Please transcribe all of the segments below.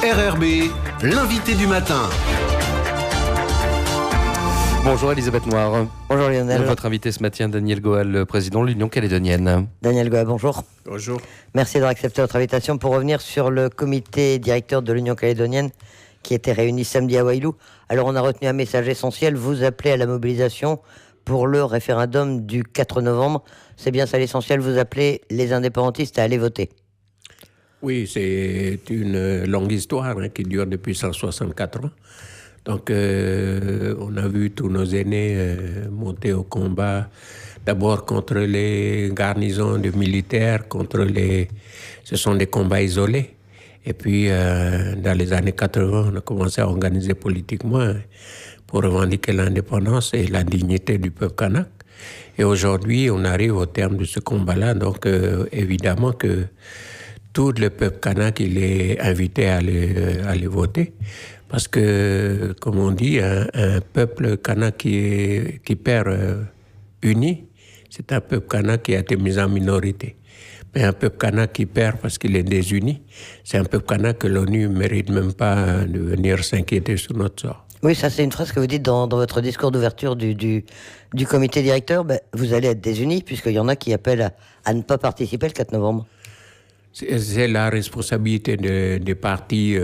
RRB, l'invité du matin. Bonjour Elisabeth Noir. Bonjour Lionel. Votre invité ce matin, Daniel Goal, président de l'Union calédonienne. Daniel Goal, bonjour. Bonjour. Merci d'avoir accepté notre invitation pour revenir sur le comité directeur de l'Union calédonienne qui était réuni samedi à Wailou. Alors on a retenu un message essentiel, vous appelez à la mobilisation pour le référendum du 4 novembre. C'est bien ça l'essentiel, vous appelez les indépendantistes à aller voter. Oui, c'est une longue histoire qui dure depuis 164 ans. Donc, on a vu tous nos aînés monter au combat, d'abord contre les garnisons de militaires, ce sont des combats isolés. Et puis, dans les années 80, on a commencé à organiser politiquement pour revendiquer l'indépendance et la dignité du peuple kanak. Et aujourd'hui, on arrive au terme de ce combat-là. Donc, évidemment que tout le peuple kanak, il est invité à aller voter. Parce que, comme on dit, un peuple kanak qui perd uni, c'est un peuple kanak qui a été mis en minorité. Mais un peuple kanak qui perd parce qu'il est désuni, c'est un peuple kanak que l'ONU ne mérite même pas de venir s'inquiéter sur notre sort. Oui, ça c'est une phrase que vous dites dans votre discours d'ouverture du comité directeur. Vous allez être désunis, puisqu'il y en a qui appellent à ne pas participer le 4 novembre. C'est la responsabilité des partis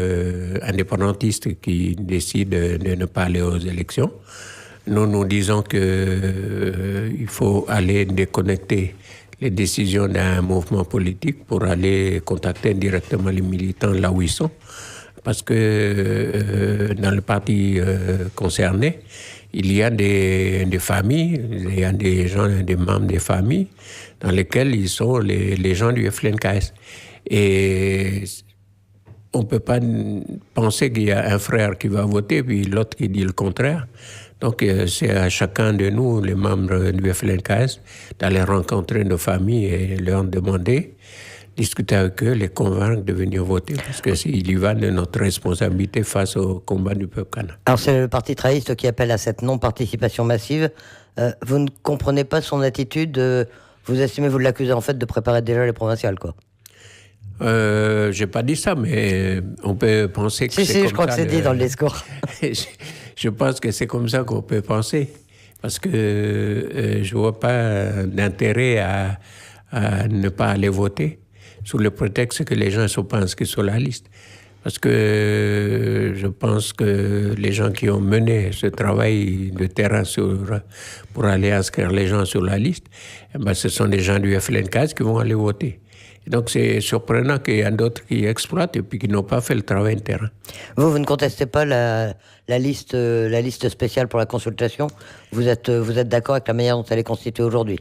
indépendantistes qui décident de ne pas aller aux élections. Nous disons qu'il faut aller déconnecter les décisions d'un mouvement politique pour aller contacter directement les militants là où ils sont. Parce que dans le parti concerné, il y a des familles, il y a des membres des familles dans lesquels ils sont les gens du FLNKS. Et on ne peut pas penser qu'il y a un frère qui va voter puis l'autre qui dit le contraire. Donc c'est à chacun de nous, les membres du FLNKS, d'aller rencontrer nos familles et leur demander, discuter avec eux, les convaincre de venir voter, parce qu'il y va de notre responsabilité face au combat du peuple kanak. Alors c'est le Parti travailliste qui appelle à cette non-participation massive. Vous ne comprenez pas son attitude, vous estimez, vous l'accusez en fait de préparer déjà les provinciales, quoi. J'ai pas dit ça, mais on peut penser que c'est comme ça. Je crois que c'est dit dans le discours. Je pense que c'est comme ça qu'on peut penser, parce que je vois pas d'intérêt à ne pas aller voter sous le prétexte que les gens ne sont pas inscrits sur la liste. Parce que je pense que les gens qui ont mené ce travail de terrain pour aller inscrire les gens sur la liste, ce sont des gens du FLNKS qui vont aller voter. Et donc c'est surprenant qu'il y a d'autres qui exploitent et puis qui n'ont pas fait le travail de terrain. Vous ne contestez pas la liste spéciale pour la consultation. Vous êtes d'accord avec la manière dont elle est constituée aujourd'hui?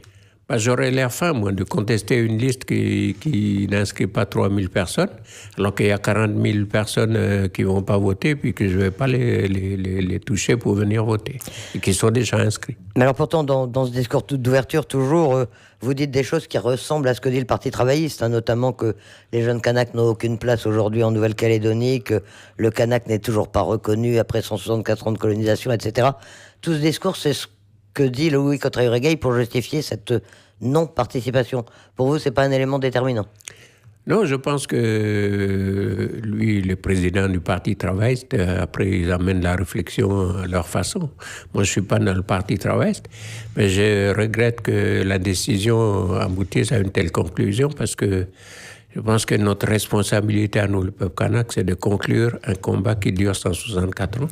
J'aurais l'air fin, moi, de contester une liste qui n'inscrit pas 3000 personnes, alors qu'il y a 40 000 personnes qui ne vont pas voter, puis que je ne vais pas les toucher pour venir voter, et qui sont déjà inscrits. Mais alors pourtant, dans ce discours d'ouverture, toujours, vous dites des choses qui ressemblent à ce que dit le Parti travailliste, notamment que les jeunes Kanaks n'ont aucune place aujourd'hui en Nouvelle-Calédonie, que le Kanak n'est toujours pas reconnu après 164 ans de colonisation, etc. Tout ce discours, c'est ce que dit Louis Cotraille-Regueil pour justifier cette non-participation. Pour vous, ce n'est pas un élément déterminant? Non, je pense que lui, le président du Parti travailliste, après, ils amènent la réflexion à leur façon. Moi, je ne suis pas dans le Parti travailliste, mais je regrette que la décision aboutisse à une telle conclusion, parce que je pense que notre responsabilité à nous, le peuple kanak, c'est de conclure un combat qui dure 164 ans,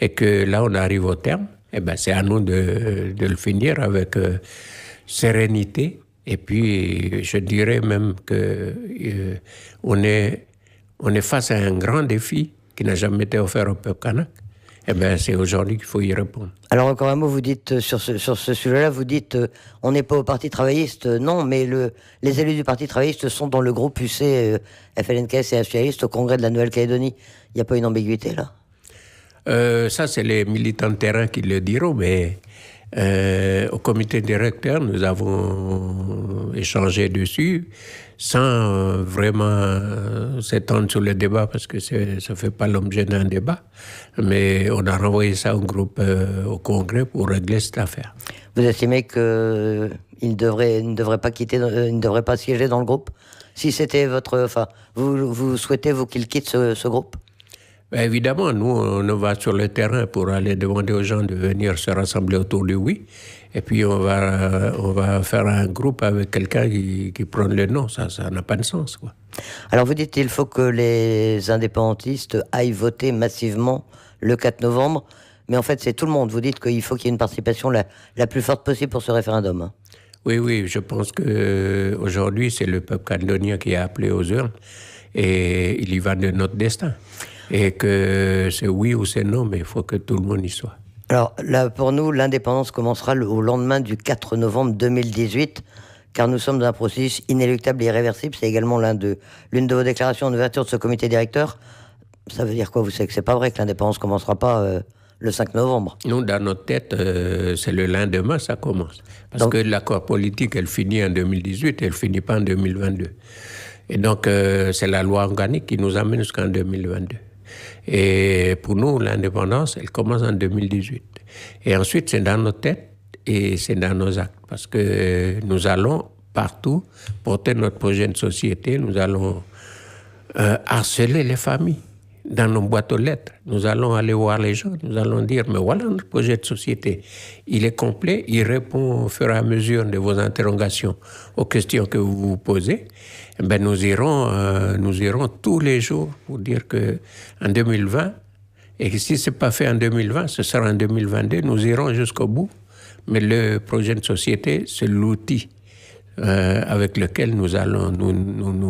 et que là, on arrive au terme. C'est à nous de le finir avec sérénité. Et puis, je dirais même qu'on est face à un grand défi qui n'a jamais été offert au peuple kanak. C'est aujourd'hui qu'il faut y répondre. Alors, encore un mot, vous dites, sur ce sujet-là, vous dites, on n'est pas au Parti travailliste, non, mais les élus du Parti travailliste sont dans le groupe UC, FLNKS et FCAiste au Congrès de la Nouvelle-Calédonie. Il n'y a pas une ambiguïté, là? Ça, c'est les militants de terrain qui le diront, mais au comité directeur, nous avons échangé dessus sans vraiment s'étendre sur le débat, parce que ça ne fait pas l'objet d'un débat. Mais on a renvoyé ça au groupe, au Congrès, pour régler cette affaire. Vous estimez qu'il ne devrait pas siéger dans le groupe? Si c'était votre... Enfin, vous souhaitez, vous, qu'il quitte ce groupe? Ben, évidemment, nous, on va sur le terrain pour aller demander aux gens de venir se rassembler autour du oui. Et puis, on va faire un groupe avec quelqu'un qui prend le nom. Ça n'a pas de sens, quoi. Alors vous dites qu'il faut que les indépendantistes aillent voter massivement le 4 novembre, mais en fait c'est tout le monde. Vous dites qu'il faut qu'il y ait une participation la plus forte possible pour ce référendum. Oui, je pense qu'aujourd'hui c'est le peuple calédonien qui a appelé aux urnes et il y va de notre destin. Et que c'est oui ou c'est non, mais il faut que tout le monde y soit. Alors là, pour nous, l'indépendance commencera au lendemain du 4 novembre 2018, car nous sommes dans un processus inéluctable et irréversible. C'est également l'une de vos déclarations en ouverture de ce comité directeur. Ça veut dire quoi? Vous savez que c'est pas vrai, que l'indépendance commencera pas le 5 novembre. Nous, dans notre tête, c'est le lendemain, ça commence. Parce que l'accord politique, elle finit en 2018, elle finit pas en 2022. Et donc, c'est la loi organique qui nous amène jusqu'en 2022. Et pour nous, l'indépendance, elle commence en 2018. Et ensuite, c'est dans notre tête et c'est dans nos actes. Parce que nous allons partout porter notre projet de société. Nous allons harceler les familles dans nos boîtes aux lettres. Nous allons aller voir les gens. Nous allons dire, mais voilà notre projet de société. Il est complet. Il répond au fur et à mesure de vos interrogations aux questions que vous vous posez. Ben, nous irons tous les jours pour dire qu'en 2020, et que si ce n'est pas fait en 2020, ce sera en 2022, nous irons jusqu'au bout. Mais le projet de société, c'est l'outil avec lequel nous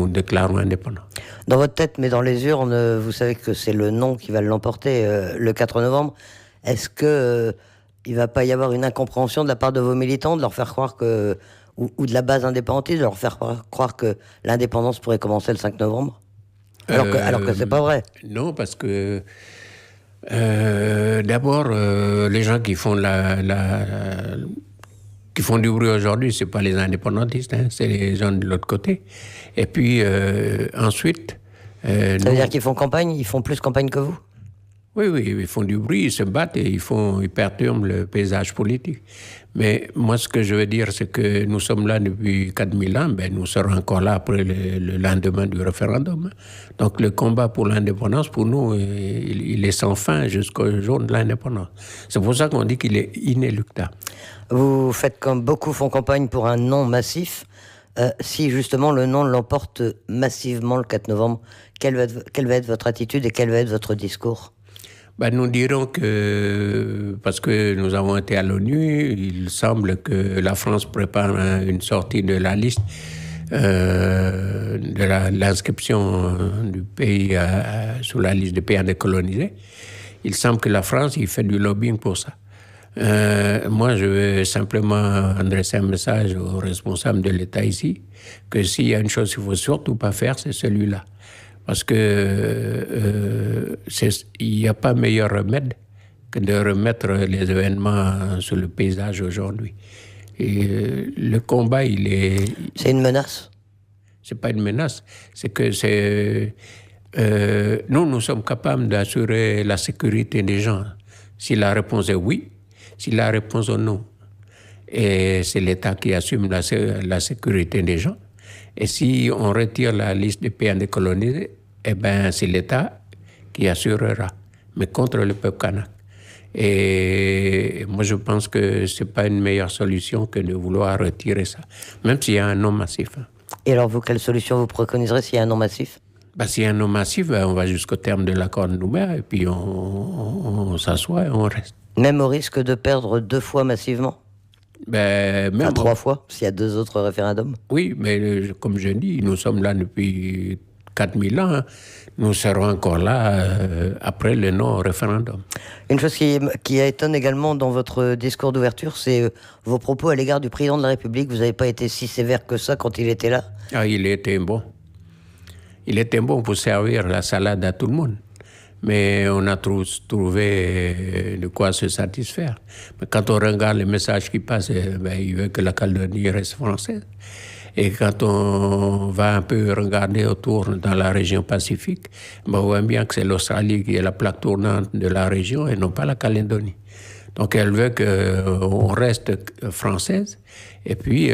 déclarons indépendants. Dans votre tête, mais dans les urnes, vous savez que c'est le non qui va l'emporter le 4 novembre. Est-ce que il ne va pas y avoir une incompréhension de la part de vos militants, de leur faire croire que... ou de la base indépendantiste, de leur faire croire que l'indépendance pourrait commencer le 5 novembre alors que c'est pas vrai. Non, parce que d'abord, les gens qui font qui font du bruit aujourd'hui, c'est pas les indépendantistes, hein, c'est les gens de l'autre côté. Et puis ensuite... Ça veut dire qu'ils font campagne, ils font plus campagne que vous? Oui, ils font du bruit, ils se battent et ils perturbent le paysage politique. Mais moi, ce que je veux dire, c'est que nous sommes là depuis 4000 ans, ben, nous serons encore là après le lendemain du référendum. Donc le combat pour l'indépendance, pour nous, il est sans fin jusqu'au jour de l'indépendance. C'est pour ça qu'on dit qu'il est inéluctable. Vous faites comme beaucoup font campagne pour un non massif. Si justement le non l'emporte massivement le 4 novembre, quelle va être votre attitude et quel va être votre discours? Nous dirons que, parce que nous avons été à l'ONU, il semble que la France prépare une sortie de la liste de l'inscription du pays sur la liste des pays à décoloniser. Il semble que la France, il fait du lobbying pour ça. Moi, je veux simplement adresser un message aux responsables de l'État ici, que s'il y a une chose qu'il ne faut surtout pas faire, c'est celui-là. Parce que il n'y a pas meilleur remède que de remettre les événements sur le paysage aujourd'hui. Et le combat, C'est une menace? C'est pas une menace. C'est que nous sommes capables d'assurer la sécurité des gens. Si la réponse est oui, si la réponse est non, et c'est l'État qui assume la sécurité des gens. Et si on retire la liste des pays décolonisés, eh ben, c'est l'État qui assurera, mais contre le peuple kanak. Et moi, je pense que ce n'est pas une meilleure solution que de vouloir retirer ça, même s'il y a un non massif. Et alors, vous, quelle solution vous préconiserez s'il y a un non massif? S'il y a un non massif, on va jusqu'au terme de l'accord de Nouméa, et puis on s'assoit et on reste. Même au risque de perdre 2 fois massivement? Même 3 fois, s'il y a 2 autres référendums? Oui, mais comme je dis, nous sommes là depuis 4000 ans. Hein. Nous serons encore là après le non-référendum. Une chose qui étonne également dans votre discours d'ouverture, c'est vos propos à l'égard du président de la République. Vous n'avez pas été si sévère que ça quand il était là? Il était bon. Il était bon pour servir la salade à tout le monde. Mais on a trouvé de quoi se satisfaire. Mais quand on regarde les messages qui passent, il veut que la Calédonie reste française. Et quand on va un peu regarder autour dans la région Pacifique, on voit bien que c'est l'Australie qui est la plaque tournante de la région et non pas la Calédonie. Donc elle veut qu'on reste française et puis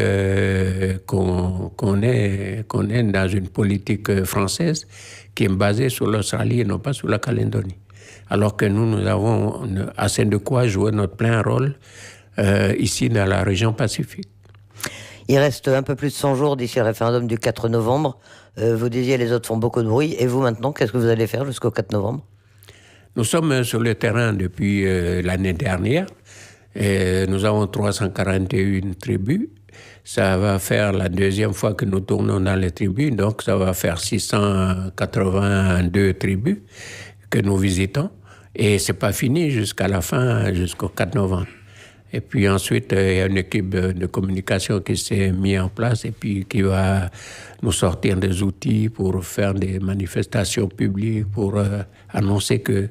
qu'on est dans une politique française qui est basée sur l'Australie et non pas sur la Calédonie. alors que nous avons assez de quoi jouer notre plein rôle ici dans la région Pacifique. Il reste un peu plus de 100 jours d'ici le référendum du 4 novembre. Vous disiez les autres font beaucoup de bruit. Et vous maintenant, qu'est-ce que vous allez faire jusqu'au 4 novembre? Nous sommes sur le terrain depuis l'année dernière. Et nous avons 341 tribus. Ça va faire la deuxième fois que nous tournons dans les tribus. Donc ça va faire 682 tribus que nous visitons. Et c'est pas fini jusqu'à la fin, jusqu'au 4 novembre. Et puis ensuite, il y a une équipe de communication qui s'est mise en place et puis qui va nous sortir des outils pour faire des manifestations publiques, pour annoncer que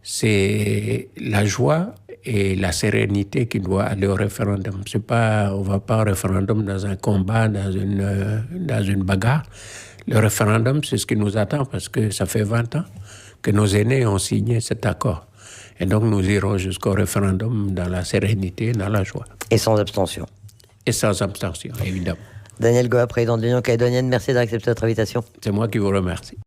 c'est la joie et la sérénité qui doit aller au référendum. C'est pas, on va pas au référendum dans un combat, dans une bagarre. Le référendum, c'est ce qui nous attend parce que ça fait 20 ans que nos aînés ont signé cet accord. Et donc, nous irons jusqu'au référendum dans la sérénité, dans la joie. Et sans abstention. Et sans abstention, évidemment. Daniel Goa, président de l'Union calédonienne, merci d'avoir accepté notre invitation. C'est moi qui vous remercie.